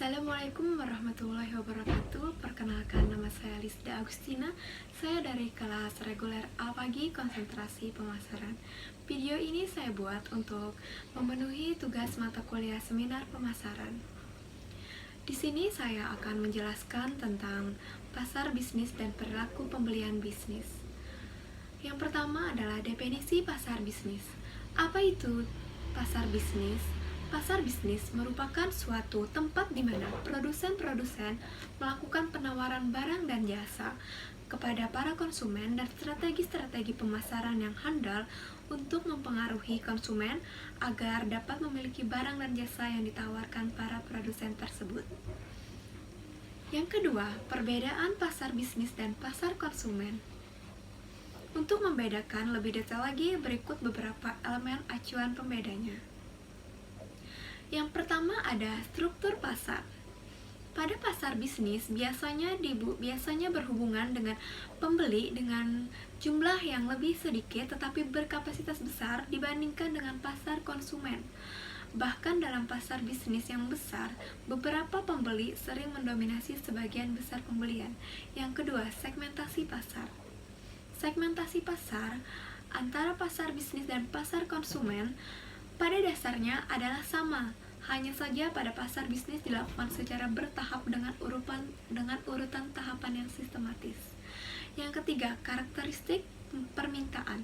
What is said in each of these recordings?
Assalamualaikum warahmatullahi wabarakatuh. Perkenalkan, nama saya Lisda Agustina. Saya dari kelas reguler A pagi konsentrasi pemasaran. Video ini saya buat untuk memenuhi tugas mata kuliah seminar pemasaran. Di sini saya akan menjelaskan tentang pasar bisnis dan perilaku pembelian bisnis. Yang pertama adalah definisi pasar bisnis. Apa itu pasar bisnis? Pasar bisnis merupakan suatu tempat di mana produsen-produsen melakukan penawaran barang dan jasa kepada para konsumen dan strategi-strategi pemasaran yang handal untuk mempengaruhi konsumen agar dapat memiliki barang dan jasa yang ditawarkan para produsen tersebut. Yang kedua, perbedaan pasar bisnis dan pasar konsumen. Untuk membedakan lebih detail lagi, berikut beberapa elemen acuan pembedanya. Yang pertama ada struktur pasar. Pada pasar bisnis biasanya berhubungan dengan pembeli dengan jumlah yang lebih sedikit tetapi berkapasitas besar dibandingkan dengan pasar konsumen. Bahkan dalam pasar bisnis yang besar, beberapa pembeli sering mendominasi sebagian besar pembelian. Yang kedua, segmentasi pasar. Segmentasi pasar antara pasar bisnis dan pasar konsumen pada dasarnya adalah sama, hanya saja pada pasar bisnis dilakukan secara bertahap dengan urutan tahapan yang sistematis. Yang ketiga, karakteristik permintaan.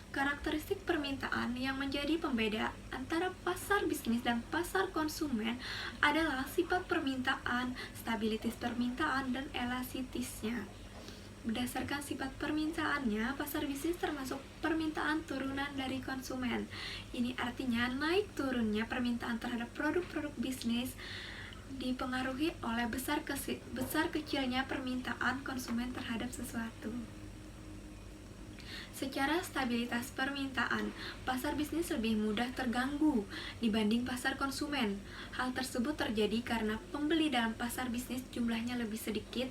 Karakteristik permintaan yang menjadi pembeda antara pasar bisnis dan pasar konsumen adalah sifat permintaan, stabilitas permintaan, dan elastisitasnya. Berdasarkan sifat permintaannya, pasar bisnis termasuk permintaan turunan dari konsumen. Ini artinya naik turunnya permintaan terhadap produk-produk bisnis dipengaruhi oleh besar kecilnya permintaan konsumen terhadap sesuatu. Secara stabilitas permintaan, pasar bisnis lebih mudah terganggu dibanding pasar konsumen. Hal tersebut terjadi karena pembeli dalam pasar bisnis jumlahnya lebih sedikit,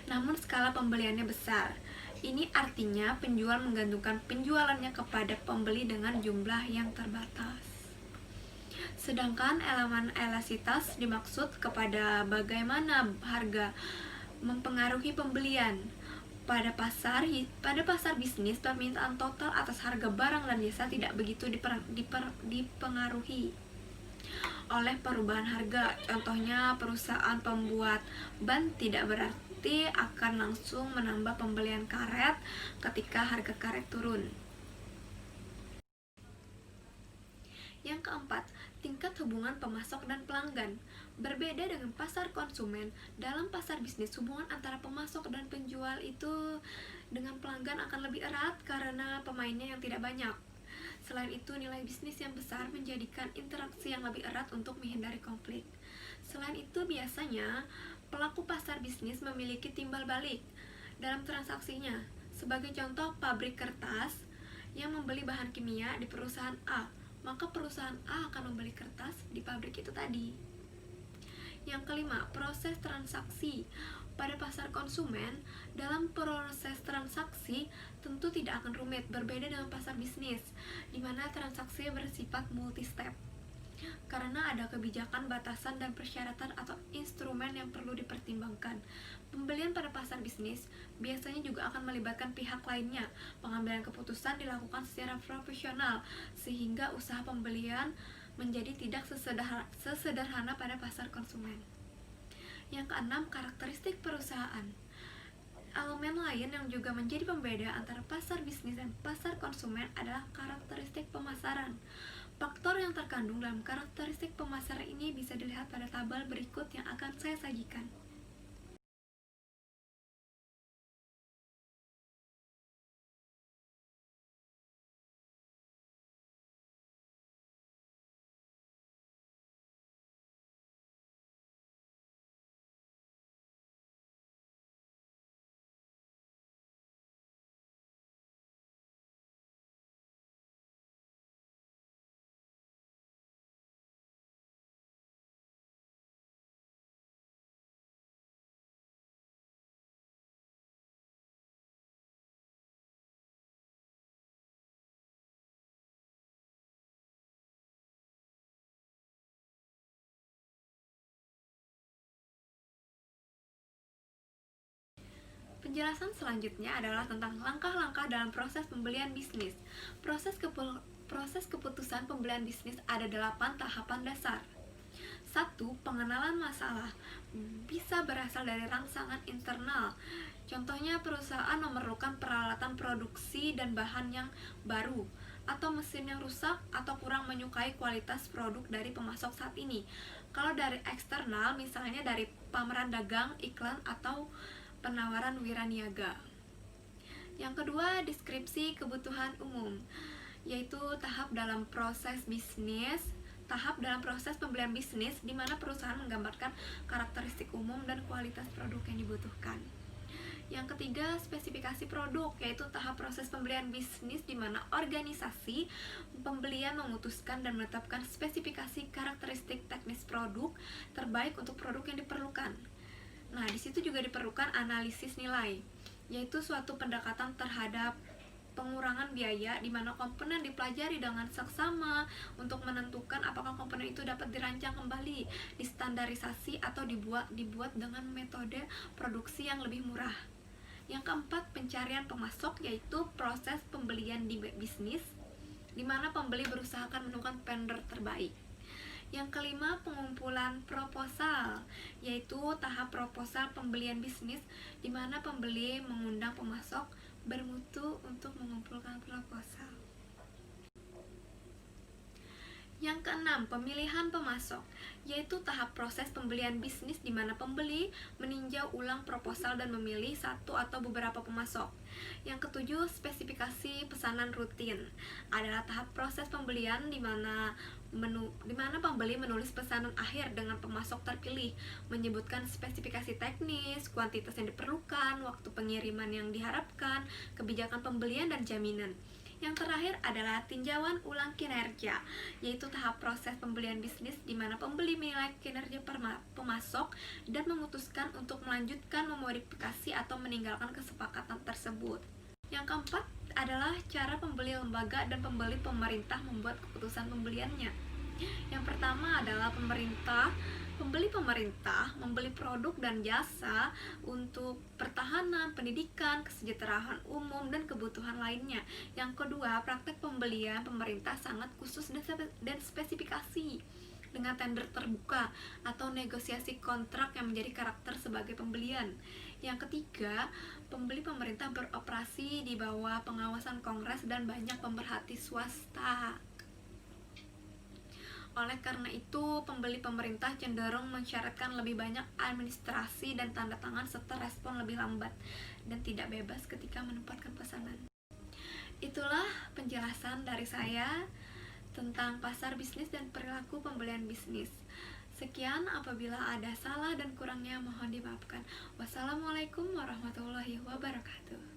namun skala pembeliannya besar. Ini artinya penjual menggantungkan penjualannya kepada pembeli dengan jumlah yang terbatas. Sedangkan elemen elastisitas dimaksud kepada bagaimana harga mempengaruhi pembelian. Pada pasar bisnis, permintaan total atas harga barang dan jasa tidak begitu dipengaruhi oleh perubahan harga. Contohnya, perusahaan pembuat ban tidak berarti akan langsung menambah pembelian karet ketika harga karet turun. Yang keempat, tingkat hubungan pemasok dan pelanggan. Berbeda dengan pasar konsumen, dalam pasar bisnis hubungan antara pemasok dan penjual itu dengan pelanggan akan lebih erat karena pemainnya yang tidak banyak. Selain itu, nilai bisnis yang besar menjadikan interaksi yang lebih erat untuk menghindari konflik. Selain itu, biasanya pelaku pasar bisnis memiliki timbal balik dalam transaksinya. Sebagai contoh, pabrik kertas yang membeli bahan kimia di perusahaan A, maka perusahaan A akan membeli kertas di pabrik itu tadi. Yang kelima, proses transaksi. Pada pasar konsumen, dalam proses transaksi tentu tidak akan rumit, berbeda dengan pasar bisnis, di mana transaksi bersifat multi-step. Karena ada kebijakan, batasan, dan persyaratan atau instrumen yang perlu dipertimbangkan. Pembelian pada pasar bisnis biasanya juga akan melibatkan pihak lainnya. Pengambilan keputusan dilakukan secara profesional, sehingga usaha pembelian menjadi tidak sesederhana pada pasar konsumen. Yang keenam, karakteristik perusahaan. Elemen lain yang juga menjadi pembeda antara pasar bisnis dan pasar konsumen adalah karakteristik pemasaran. Faktor yang terkandung dalam karakteristik pemasaran ini bisa dilihat pada tabel berikut yang akan saya sajikan. Penjelasan selanjutnya adalah tentang langkah-langkah dalam proses pembelian bisnis. Proses keputusan pembelian bisnis ada 8 tahapan dasar. 1. Pengenalan masalah bisa berasal dari rangsangan internal. Contohnya, perusahaan memerlukan peralatan produksi dan bahan yang baru, atau mesin yang rusak atau kurang menyukai kualitas produk dari pemasok saat ini. Kalau dari eksternal, misalnya dari pameran dagang, iklan, atau penawaran wiraniaga. Yang kedua, deskripsi kebutuhan umum, yaitu tahap dalam proses pembelian bisnis di mana perusahaan menggambarkan karakteristik umum dan kualitas produk yang dibutuhkan. Yang ketiga, spesifikasi produk, yaitu tahap proses pembelian bisnis di mana organisasi pembelian memutuskan dan menetapkan spesifikasi karakteristik teknis produk terbaik untuk produk yang diperlukan. Nah, di situ juga diperlukan analisis nilai, yaitu suatu pendekatan terhadap pengurangan biaya di mana komponen dipelajari dengan seksama untuk menentukan apakah komponen itu dapat dirancang kembali, distandarisasi atau dibuat dengan metode produksi yang lebih murah. Yang keempat, pencarian pemasok, yaitu proses pembelian di bisnis di mana pembeli berusaha akan menemukan vendor terbaik. Yang kelima, pengumpulan proposal, yaitu tahap proposal pembelian bisnis di mana pembeli mengundang pemasok bermutu untuk mengumpulkan proposal. Yang keenam, pemilihan pemasok, yaitu tahap proses pembelian bisnis di mana pembeli meninjau ulang proposal dan memilih satu atau beberapa pemasok. Yang ketujuh, spesifikasi pesanan rutin, adalah tahap proses pembelian di mana pembeli menulis pesanan akhir dengan pemasok terpilih, menyebutkan spesifikasi teknis, kuantitas yang diperlukan, waktu pengiriman yang diharapkan, kebijakan pembelian, dan jaminan. Yang terakhir adalah tinjauan ulang kinerja, yaitu tahap proses pembelian bisnis di mana pembeli menilai kinerja pemasok dan memutuskan untuk melanjutkan, memodifikasi, atau meninggalkan kesepakatan tersebut. Yang keempat adalah cara pembeli lembaga dan pembeli pemerintah membuat keputusan pembeliannya. Yang pertama adalah pembeli pemerintah membeli produk dan jasa untuk pertahanan, pendidikan, kesejahteraan umum, dan kebutuhan lainnya. Yang kedua, praktek pembelian pemerintah sangat khusus dan spesifikasi dengan tender terbuka atau negosiasi kontrak yang menjadi karakter sebagai pembelian. Yang ketiga, pembeli pemerintah beroperasi di bawah pengawasan Kongres dan banyak pemerhati swasta. Oleh karena itu, pembeli pemerintah cenderung mensyaratkan lebih banyak administrasi dan tanda tangan serta respon lebih lambat dan tidak bebas ketika menempatkan pesanan. Itulah penjelasan dari saya tentang pasar bisnis dan perilaku pembelian bisnis. Sekian, apabila ada salah dan kurangnya mohon dimaafkan. Wassalamualaikum warahmatullahi wabarakatuh.